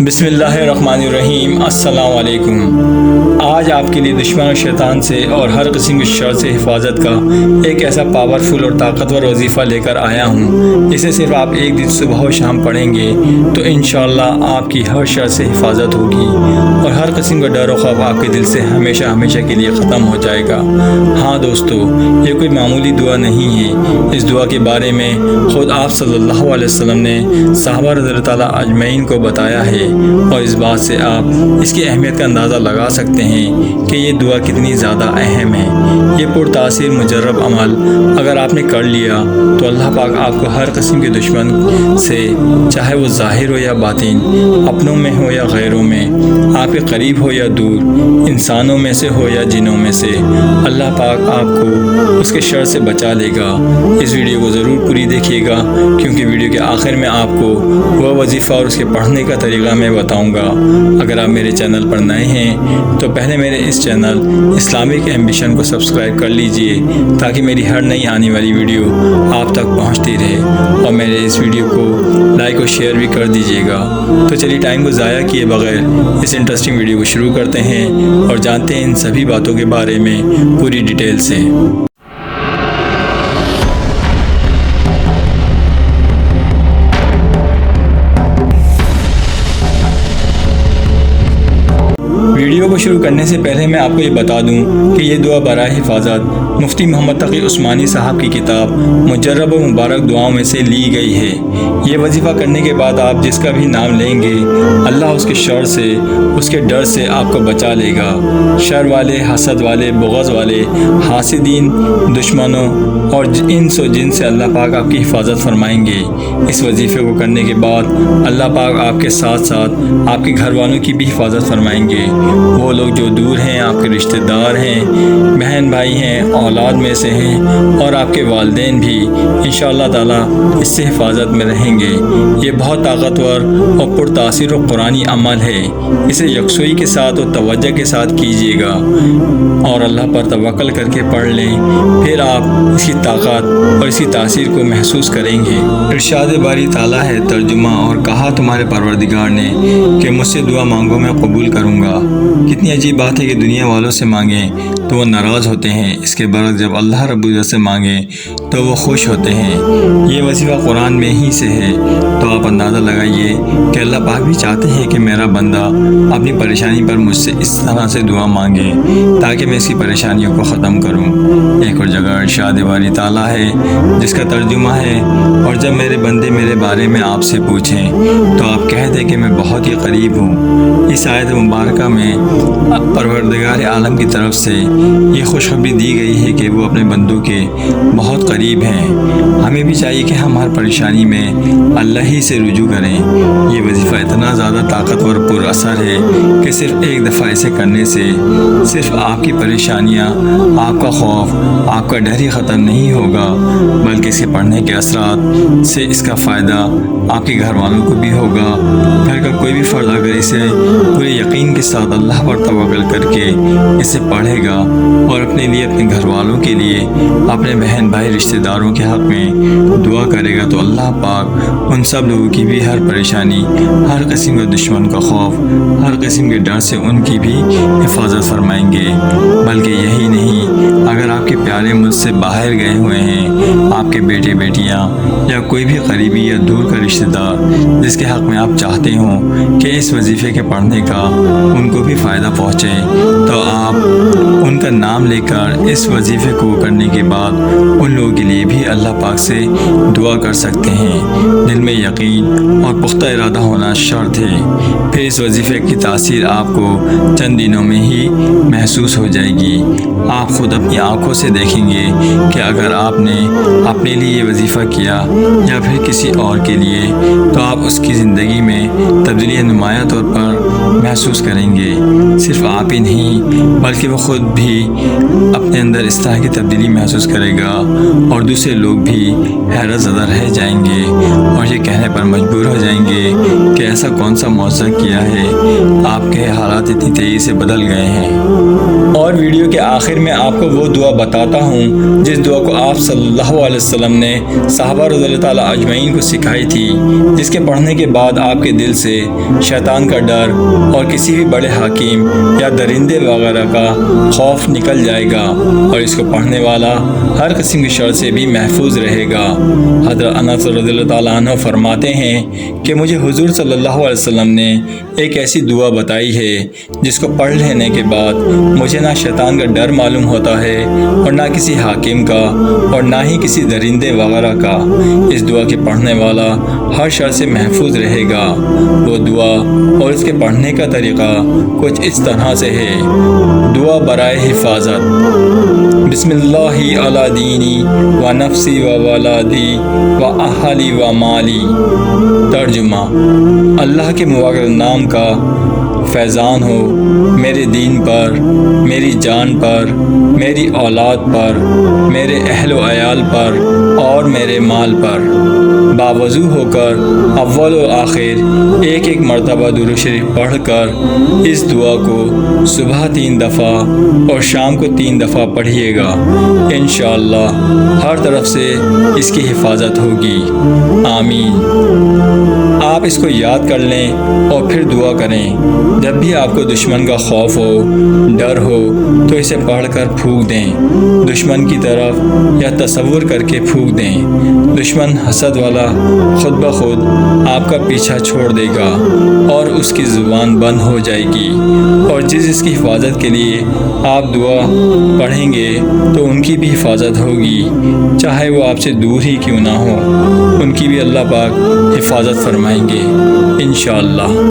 बिस्मिल्लाहिर्रहमानिर्रहीम। अस्सलाम वालेकुम। आज आपके लिए दुश्मन और शैतान से और हर किस्म की शर से हिफाजत का एक ऐसा पावरफुल और ताकतवर वजीफ़ा लेकर आया हूँ। इसे सिर्फ आप एक दिन सुबह और शाम पढ़ेंगे तो इंशाअल्लाह आपकी हर शर से हिफाजत होगी और हर किस्म का डर और खौफ आपके दिल से हमेशा हमेशा के लिए ख़त्म हो जाएगा। हाँ दोस्तों, ये कोई मामूली दुआ नहीं है। इस दुआ के बारे में ख़ुद आप सल्लल्लाहु अलैहि वसल्लम ने सहाबा रज़ियल्लाहु ताला अजमईन को बताया है और इस बात से आप इसकी अहमियत का अंदाज़ा लगा सकते हैं कि ये दुआ कितनी ज़्यादा अहम है। ये पुरतासीर मुजर्रब अमल अगर आपने कर लिया तो अल्लाह पाक आपको हर किस्म के दुश्मन से, चाहे वो ज़ाहिर हो या बातिन, अपनों में हो या गैरों में, आपके करीब हो या दूर, इंसानों में से हो या जिनों में से, अल्लाह पाक आपको उसके शर से बचा लेगा। इस वीडियो को ज़रूर पूरी देखिएगा क्योंकि वीडियो के आखिर में आपको वह वजीफ़ा और उसके पढ़ने का तरीक़ा मैं बताऊंगा। अगर आप मेरे चैनल पर नए हैं तो पहले मेरे इस चैनल इस्लामिक एम्बिशन को सब्सक्राइब कर लीजिए ताकि मेरी हर नई आने वाली वीडियो आप तक पहुंचती रहे और मेरे इस वीडियो को लाइक और शेयर भी कर दीजिएगा। तो चलिए टाइम को ज़ाया किए बगैर इस इंटरेस्टिंग वीडियो को शुरू करते हैं और जानते हैं इन सभी बातों के बारे में पूरी डिटेल से। वीडियो को शुरू करने से पहले मैं आपको ये बता दूं कि ये दुआ बराए हिफाजत मुफ्ती मोहम्मद तकी उस्मानी साहब की किताब मुजर्रब और मुबारक दुआओं में से ली गई है। ये वजीफ़ा करने के बाद आप जिसका भी नाम लेंगे अल्लाह उसके शर से, उसके डर से आपको बचा लेगा। शर वाले, हसद वाले, बुग़्ज़ वाले, हासिदीन, दुश्मनों और इंस और जिन से अल्लाह पाक आपकी हिफाजत फरमाएंगे। इस वजीफ़े को करने के बाद अल्लाह पाक आपके साथ साथ आपके घर वालों की भी हिफाजत फरमाएंगे। वो लोग जो दूर हैं, आपके रिश्तेदार हैं, बहन भाई हैं, औलाद में से हैं और आपके वालिदैन भी इंशाअल्लाह ताला इससे हिफाजत में रहेंगे। ये बहुत ताकतवर और पुरतासीर और कुरानी अमल है। इसे यकसुई के साथ और तवज्जो के साथ कीजिएगा और अल्लाह पर तवक्कल करके पढ़ लें, फिर आप इसकी ताकत और इसकी तासीर को महसूस करेंगे। इरशाद बारी ताला है तर्जुमा, और कहा तुम्हारे परवरदिगार ने कि मुझसे दुआ मांगो मैं कबूल करूँगा। कितनी अजीब बात है कि दुनिया वालों से मांगें तो वो नाराज़ होते हैं, इसके बरक्स जब अल्लाह रब्बुल इज़्ज़त से मांगें तो वो खुश होते हैं। ये वजीफ़ा कुरान में ही से है, तो आप अंदाज़ा लगाइए कि अल्लाह पाक भी चाहते हैं कि मेरा बंदा अपनी परेशानी पर मुझसे इस तरह से दुआ मांगे ताकि मैं इसकी परेशानियों को ख़त्म करूँ। एक और जगह इरशाद बारी ताला है जिसका तर्जुमा है, और जब मेरे बंदे मेरे बारे में आपसे पूछें तो आप कह दें कि मैं बहुत ही करीब हूँ। इस आयत मुबारक में परवरदिगार आलम की तरफ से ये खुशखबरी दी गई है कि वो अपने बंदों के बहुत करीब हैं। हमें भी चाहिए कि हम हर परेशानी में अल्लाह ही से रुजू करें। ये वजीफ़ा इतना ज़्यादा ताकतवर पुर असर है कि सिर्फ़ एक दफ़ा इसे करने से सिर्फ आपकी परेशानियाँ, आपका खौफ, आपका डर ही ख़त्म नहीं होगा, बल्कि इसके पढ़ने के असरात से इसका फ़ायदा आपके घर वालों को भी होगा। घर का कोई भी फ़र्द अगर इसे पूरे यकीन के साथ अल्लाह पर तवक्कुल करके इसे पढ़ेगा और अपने लिए, अपने घर वालों के लिए, अपने बहन भाई रिश्तेदारों के हक़ में दुआ करेगा तो अल्लाह पाक उन सब लोगों की भी हर परेशानी, हर किस्म के दुश्मन का खौफ, हर किस्म के डर से उनकी भी हिफाजत फरमाएंगे। बल्कि यही नहीं, अगर आपके प्यारे मुल्क से बाहर गए हुए हैं, आपके बेटे बेटियाँ या कोई भी करीबी या दूर का रिश्तेदार जिसके हक़ में आप चाहते हों कि इस वजीफ़े के पढ़ने का उनको भी फ़ायदा पहुँचे, तो आप उनका नाम लेकर इस वजीफ़े को करने के बाद उन लोगों के लिए भी अल्लाह पाक से दुआ कर सकते हैं। दिल में यकीन और पुख्ता इरादा होना शर्त है, फिर इस वजीफ़े की तासीर आपको चंद दिनों में ही महसूस हो जाएगी। आप ख़ुद अपनी आँखों से देखेंगे कि अगर आपने अपने लिए ये वजीफ़ा किया या फिर किसी और के लिए, तो आप उसकी ज़िंदगी में तब्दीली नुमाया तौर पर محسوس کریں گے۔ صرف آپ ہی نہیں بلکہ وہ خود بھی اپنے اندر اس طرح کی تبدیلی محسوس کرے گا اور دوسرے لوگ بھی حیرت زدہ رہ جائیں گے اور یہ کہنے پر مجبور ہو جائیں گے کہ ایسا کون سا معجزہ کیا ہے، آپ کے حالات اتنی تیزی سے بدل گئے ہیں۔ اور ویڈیو کے آخر میں آپ کو وہ دعا بتاتا ہوں جس دعا کو آپ صلی اللہ علیہ وسلم نے صحابہ رضی اللہ تعالیٰ اجمعین کو سکھائی تھی، جس کے پڑھنے کے بعد آپ کے دل سے شیطان کا ڈر اور کسی بھی بڑے حاکم یا درندے وغیرہ کا خوف نکل جائے گا اور اس کو پڑھنے والا ہر قسم کی شر سے بھی محفوظ رہے گا۔ حضرت انس رضی اللہ تعالیٰ عنہ فرماتے ہیں کہ مجھے حضور صلی اللہ علیہ وسلم نے ایک ایسی دعا بتائی ہے جس کو پڑھ لینے کے بعد مجھے نہ شیطان کا ڈر معلوم ہوتا ہے اور نہ کسی حاکم کا اور نہ ہی کسی درندے وغیرہ کا۔ اس دعا کے پڑھنے والا ہر شر سے محفوظ رہے گا۔ وہ دعا اور اس کے پڑھنے کا طریقہ کچھ اس طرح سے ہے۔ دعا برائے حفاظت: بسم اللہ علی دینی و نفسی و ولادی و اہلی و مالی۔ ترجمہ: اللہ کے مبارک نام کا فیضان ہو میرے دین پر، میری جان پر، میری اولاد پر، میرے اہل و عیال پر اور میرے مال پر۔ باوضو ہو کر اول و آخر ایک ایک مرتبہ درود شریف پڑھ کر اس دعا کو صبح 3 دفعہ اور شام کو 3 دفعہ پڑھیے گا۔ انشاءاللہ ہر طرف سے اس کی حفاظت ہوگی۔ آمین۔ آپ اس کو یاد کر لیں اور پھر دعا کریں۔ جب بھی آپ کو دشمن کا خوف ہو، ڈر ہو تو اسے پڑھ کر پھونک دیں۔ دشمن کی طرف یا تصور کر کے پھونک دیں۔ دشمن حسد والا خود بخود آپ کا پیچھا چھوڑ دے گا اور اس کی زبان بند ہو جائے گی، اور جس کی حفاظت کے لیے آپ دعا پڑھیں گے تو ان کی بھی حفاظت ہوگی، چاہے وہ آپ سے دور ہی کیوں نہ ہو، ان کی بھی اللہ پاک حفاظت فرمائیں گے انشاءاللہ۔